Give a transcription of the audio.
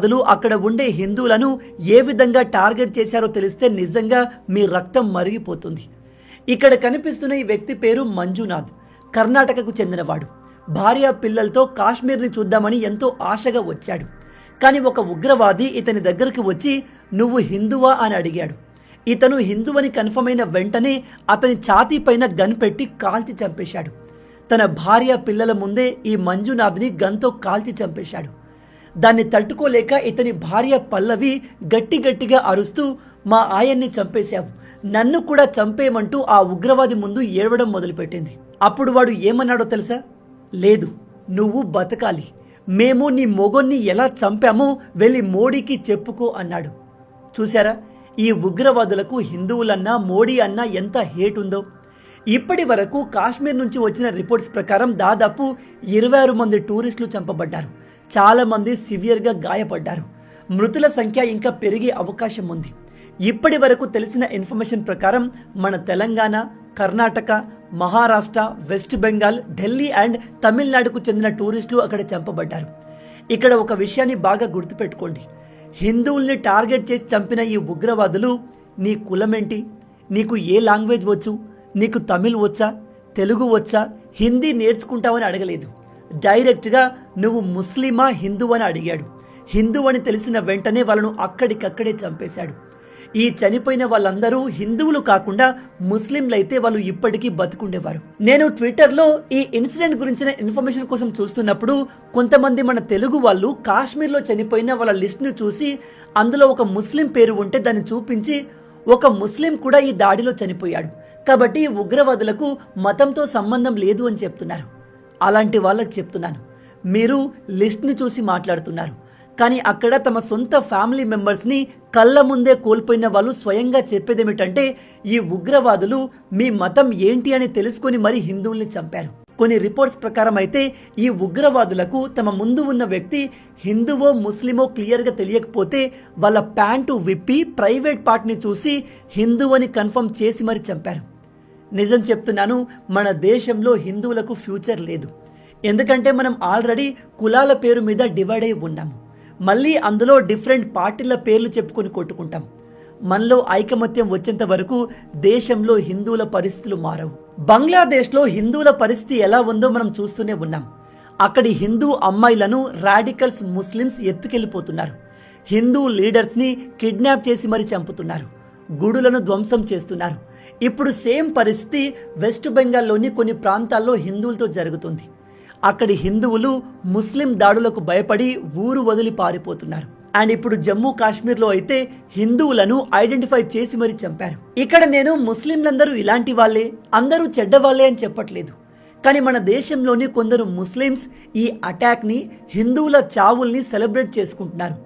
బదులు అక్కడ ఉండే హిందువులను ఏ విధంగా టార్గెట్ చేశారో తెలిస్తే నిజంగా మీ రక్తం మరిగిపోతుంది. ఇక్కడ కనిపిస్తున్న ఈ వ్యక్తి పేరు మంజునాథ్. కర్ణాటకకు చెందినవాడు. భార్య పిల్లలతో కాశ్మీర్ని చూద్దామని ఎంతో ఆశగా వచ్చాడు. కానీ ఒక ఉగ్రవాది ఇతని దగ్గరికి వచ్చి నువ్వు హిందువా అని అడిగాడు. ఇతను హిందువని కన్ఫర్మ్ అయిన వెంటనే అతని ఛాతీ పైన గన్ పెట్టి కాల్చి చంపేశాడు. తన భార్య పిల్లల ముందే ఈ మంజునాథ్ని గన్తో కాల్చి చంపేశాడు. దాన్ని తట్టుకోలేక ఇతని భార్య పల్లవి గట్టిగా అరుస్తూ మా ఆయన్ని చంపేశావు, నన్ను కూడా చంపేయమంటూ ఆ ఉగ్రవాది ముందు ఏడవడం మొదలుపెట్టింది. అప్పుడు వాడు ఏమన్నాడో తెలుసా? లేదు, నువ్వు బతకాలి, మేము నీ మొగొన్ని ఎలా చంపామో వెళ్ళి మోడీకి చెప్పుకో అన్నాడు. చూశారా, ఈ ఉగ్రవాదులకు హిందువులన్నా మోడీ అన్నా ఎంత హేట్ ఉందో. ఇప్పటి వరకు కాశ్మీర్ నుంచి వచ్చిన రిపోర్ట్స్ ప్రకారం దాదాపు 26 మంది టూరిస్టులు చంపబడ్డారు. చాలామంది సివియర్గా గాయపడ్డారు. మృతుల సంఖ్య ఇంకా పెరిగే అవకాశం ఉంది. ఇప్పటి వరకు తెలిసిన ఇన్ఫర్మేషన్ ప్రకారం మన తెలంగాణ, కర్ణాటక, మహారాష్ట్ర, వెస్ట్ బెంగాల్, ఢిల్లీ అండ్ తమిళనాడుకు చెందిన టూరిస్టులు అక్కడ చంపబడ్డారు. ఇక్కడ ఒక విషయాన్ని బాగా గుర్తుపెట్టుకోండి. హిందువుల్ని టార్గెట్ చేసి చంపిన ఈ ఉగ్రవాదులు నీ కులమేంటి, నీకు ఏ లాంగ్వేజ్ వచ్చు, నీకు తమిళ్ వచ్చా, తెలుగు వచ్చా, హిందీ నేర్చుకుంటావని అడగలేదు. డైరెక్ట్గా నువ్వు ముస్లిమా హిందూ అని అడిగాడు. హిందూ అని తెలిసిన వెంటనే వాళ్ళను అక్కడికక్కడే చంపేశాడు. ఈ చనిపోయిన వాళ్ళందరూ హిందువులు కాకుండా ముస్లింలైతే వాళ్ళు ఇప్పటికీ బతుకుండేవారు. నేను ట్విట్టర్లో ఈ ఇన్సిడెంట్ గురించిన ఇన్ఫర్మేషన్ కోసం చూస్తున్నప్పుడు కొంతమంది మన తెలుగు వాళ్ళు కాశ్మీర్లో చనిపోయిన వాళ్ళ లిస్ట్ను చూసి అందులో ఒక ముస్లిం పేరు ఉంటే దాన్ని చూపించి ఒక ముస్లిం కూడా ఈ దాడిలో చనిపోయాడు కాబట్టి ఉగ్రవాదులకు మతంతో సంబంధం లేదు అని చెప్తున్నారు. అలాంటి వాళ్ళకి చెప్తున్నాను, మీరు లిస్ట్ని చూసి మాట్లాడుతున్నారు, కానీ అక్కడ తమ సొంత ఫ్యామిలీ మెంబర్స్ని కళ్ళ ముందే కోల్పోయిన వాళ్ళు స్వయంగా చెప్పేదేమిటంటే ఈ ఉగ్రవాదులు మీ మతం ఏంటి అని తెలుసుకొని మరీ హిందువుల్ని చంపారు. కొన్ని రిపోర్ట్స్ ప్రకారం అయితే ఈ ఉగ్రవాదులకు తమ ముందు ఉన్న వ్యక్తి హిందువో ముస్లిమో క్లియర్గా తెలియకపోతే వాళ్ళ ప్యాంటు విప్పి ప్రైవేట్ పార్ట్ని చూసి హిందూ అని కన్ఫర్మ్ చేసి మరీ చంపారు. నిజం చెప్తున్నాను, మన దేశంలో హిందువులకు ఫ్యూచర్ లేదు. ఎందుకంటే మనం ఆల్రెడీ కులాల పేరు మీద డివైడ్ అయి ఉన్నాము. మళ్ళీ అందులో డిఫరెంట్ పార్టీల పేర్లు చెప్పుకొని కొట్టుకుంటాం. మనలో ఐకమత్యం వచ్చేంత వరకు దేశంలో హిందువుల పరిస్థితులు మారవు. బంగ్లాదేశ్లో హిందువుల పరిస్థితి ఎలా ఉందో మనం చూస్తూనే ఉన్నాం. అక్కడి హిందూ అమ్మాయిలను రాడికల్స్ ముస్లిమ్స్ ఎత్తుకెళ్ళిపోతున్నారు. హిందూ లీడర్స్ని కిడ్నాప్ చేసి మరీ చంపుతున్నారు. గుడులను ధ్వంసం చేస్తున్నారు. ఇప్పుడు సేమ్ పరిస్థితి వెస్ట్ బెంగాల్లోని కొన్ని ప్రాంతాల్లో హిందువులతో జరుగుతుంది. అక్కడి హిందువులు ముస్లిం దాడులకు భయపడి ఊరు వదిలి పారిపోతున్నారు. అండ్ ఇప్పుడు జమ్మూ కాశ్మీర్లో అయితే హిందువులను ఐడెంటిఫై చేసి మరీ చంపారు. ఇక్కడ నేను ముస్లింలందరూ ఇలాంటి వాళ్ళే, అందరూ చెడ్డవాళ్లే అని చెప్పట్లేదు. కానీ మన దేశంలోని కొందరు ముస్లిమ్స్ ఈ అటాక్ని, హిందువుల చావుల్ని సెలబ్రేట్ చేసుకుంటున్నారు.